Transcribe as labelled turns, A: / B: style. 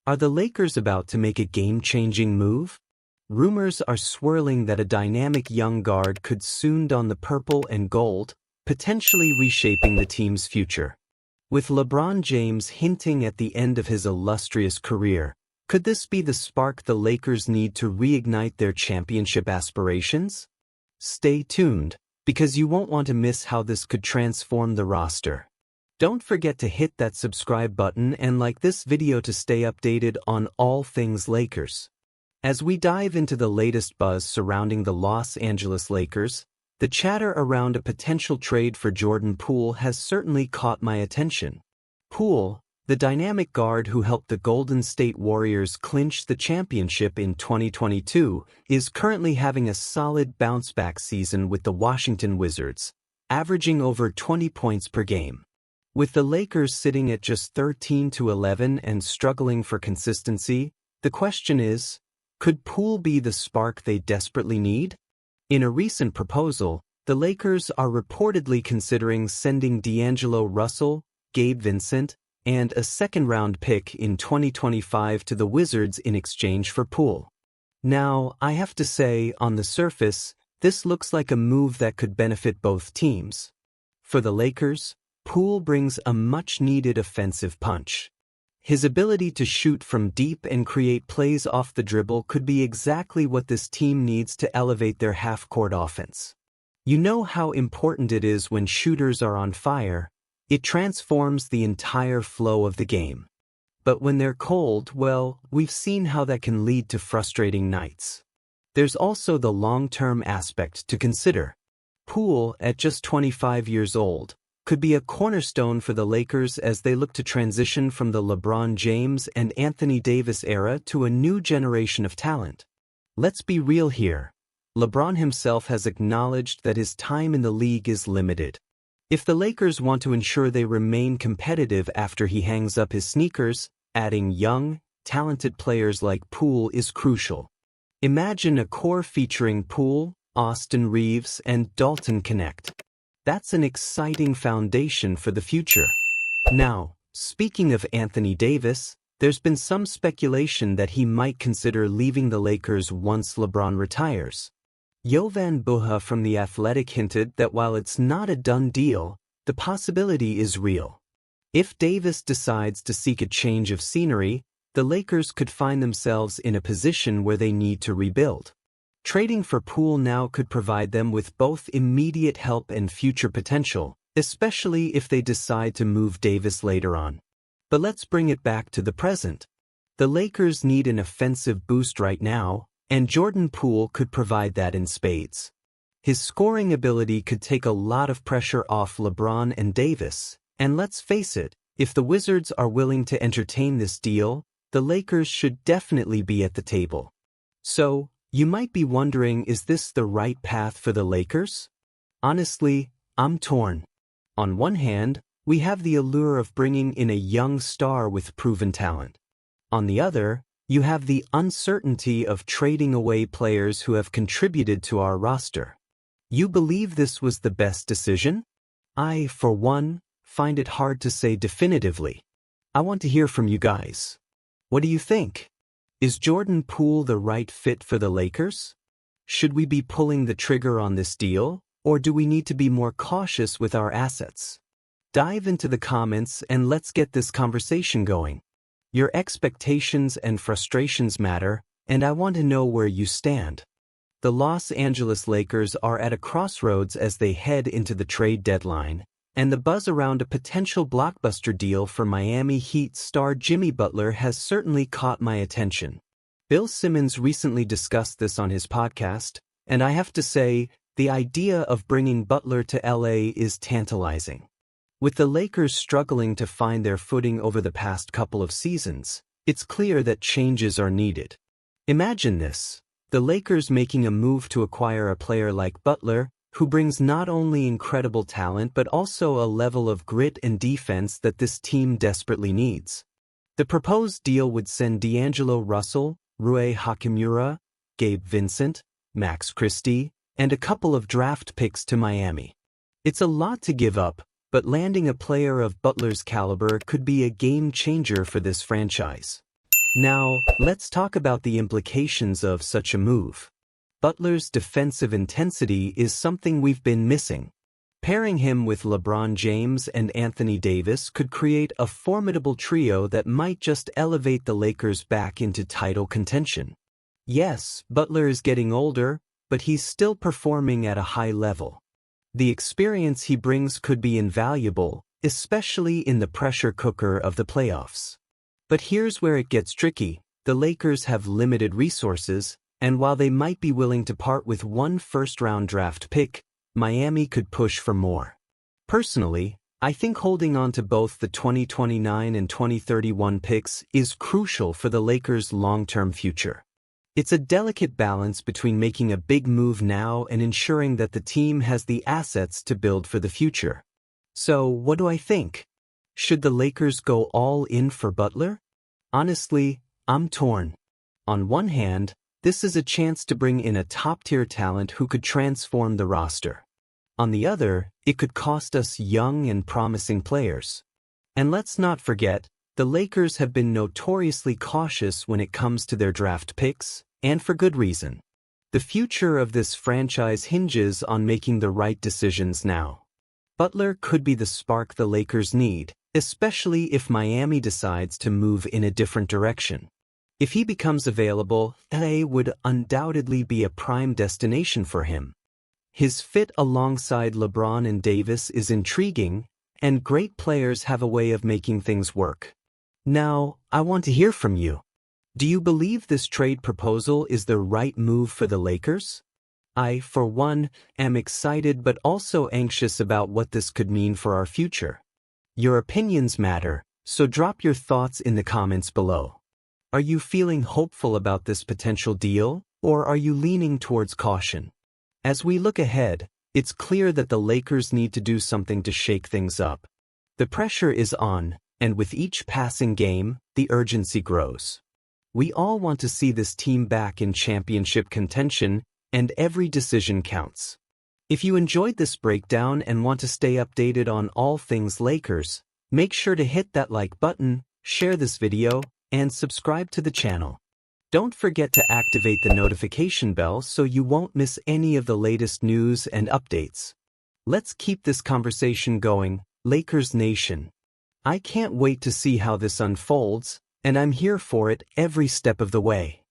A: Are the Lakers about to make a game-changing move? Rumors are swirling that a dynamic young guard could soon don the purple and gold, potentially reshaping the team's future. With LeBron James hinting at the end of his illustrious career, could this be the spark the Lakers need to reignite their championship aspirations? Stay tuned, because you won't want to miss how this could transform the roster. Don't forget to hit that subscribe button and like this video to stay updated on all things Lakers. As we dive into the latest buzz surrounding the Los Angeles Lakers, the chatter around a potential trade for Jordan Poole has certainly caught my attention. Poole, the dynamic guard who helped the Golden State Warriors clinch the championship in 2022, is currently having a solid bounce-back season with the Washington Wizards, averaging over 20 points per game. With the Lakers sitting at just 13-11 and struggling for consistency, the question is, could Poole be the spark they desperately need? In a recent proposal, the Lakers are reportedly considering sending D'Angelo Russell, Gabe Vincent, and a second-round pick in 2025 to the Wizards in exchange for Poole. Now, I have to say, on the surface, this looks like a move that could benefit both teams. For the Lakers, Poole brings a much-needed offensive punch. His ability to shoot from deep and create plays off the dribble could be exactly what this team needs to elevate their half-court offense. You know how important it is when shooters are on fire. It transforms the entire flow of the game. But when they're cold, well, we've seen how that can lead to frustrating nights. There's also the long-term aspect to consider. Poole, at just 25 years old, could be a cornerstone for the Lakers as they look to transition from the LeBron James and Anthony Davis era to a new generation of talent. Let's be real here. LeBron himself has acknowledged that his time in the league is limited. If the Lakers want to ensure they remain competitive after he hangs up his sneakers, adding young, talented players like Poole is crucial. Imagine a core featuring Poole, Austin Reeves, and Dalton Connect. That's an exciting foundation for the future. Now, speaking of Anthony Davis, there's been some speculation that he might consider leaving the Lakers once LeBron retires. Jovan Buha from The Athletic hinted that while it's not a done deal, the possibility is real. If Davis decides to seek a change of scenery, the Lakers could find themselves in a position where they need to rebuild. Trading for Poole now could provide them with both immediate help and future potential, especially if they decide to move Davis later on. But let's bring it back to the present. The Lakers need an offensive boost right now, and Jordan Poole could provide that in spades. His scoring ability could take a lot of pressure off LeBron and Davis, and let's face it, if the Wizards are willing to entertain this deal, the Lakers should definitely be at the table. So, you might be wondering, is this the right path for the Lakers? Honestly, I'm torn. On one hand, we have the allure of bringing in a young star with proven talent. On the other, you have the uncertainty of trading away players who have contributed to our roster. You believe this was the best decision? I, for one, find it hard to say definitively. I want to hear from you guys. What do you think? Is Jordan Poole the right fit for the Lakers? Should we be pulling the trigger on this deal, or do we need to be more cautious with our assets? Dive into the comments and let's get this conversation going. Your expectations and frustrations matter, and I want to know where you stand. The Los Angeles Lakers are at a crossroads as they head into the trade deadline, and the buzz around a potential blockbuster deal for Miami Heat star Jimmy Butler has certainly caught my attention. Bill Simmons recently discussed this on his podcast, and I have to say, the idea of bringing Butler to LA is tantalizing. With the Lakers struggling to find their footing over the past couple of seasons, it's clear that changes are needed. Imagine this, the Lakers making a move to acquire a player like Butler, who brings not only incredible talent but also a level of grit and defense that this team desperately needs. The proposed deal would send D'Angelo Russell, Rui Hachimura, Gabe Vincent, Max Christie, and a couple of draft picks to Miami. It's a lot to give up, but landing a player of Butler's caliber could be a game changer for this franchise. Now, let's talk about the implications of such a move. Butler's defensive intensity is something we've been missing. Pairing him with LeBron James and Anthony Davis could create a formidable trio that might just elevate the Lakers back into title contention. Yes, Butler is getting older, but he's still performing at a high level. The experience he brings could be invaluable, especially in the pressure cooker of the playoffs. But here's where it gets tricky. The Lakers have limited resources, and while they might be willing to part with one first-round draft pick, Miami could push for more. Personally, I think holding on to both the 2029 and 2031 picks is crucial for the Lakers' long-term future. It's a delicate balance between making a big move now and ensuring that the team has the assets to build for the future. So, what do I think? Should the Lakers go all in for Butler? Honestly, I'm torn. On one hand, this is a chance to bring in a top-tier talent who could transform the roster. On the other, it could cost us young and promising players. And let's not forget, the Lakers have been notoriously cautious when it comes to their draft picks, and for good reason. The future of this franchise hinges on making the right decisions now. Butler could be the spark the Lakers need, especially if Miami decides to move in a different direction. If he becomes available, LA would undoubtedly be a prime destination for him. His fit alongside LeBron and Davis is intriguing, and great players have a way of making things work. Now, I want to hear from you. Do you believe this trade proposal is the right move for the Lakers? I, for one, am excited but also anxious about what this could mean for our future. Your opinions matter, so drop your thoughts in the comments below. Are you feeling hopeful about this potential deal, or are you leaning towards caution? As we look ahead, it's clear that the Lakers need to do something to shake things up. The pressure is on, and with each passing game, the urgency grows. We all want to see this team back in championship contention, and every decision counts. If you enjoyed this breakdown and want to stay updated on all things Lakers, make sure to hit that like button, share this video, and subscribe to the channel. Don't forget to activate the notification bell so you won't miss any of the latest news and updates. Let's keep this conversation going, Lakers Nation. I can't wait to see how this unfolds, and I'm here for it every step of the way.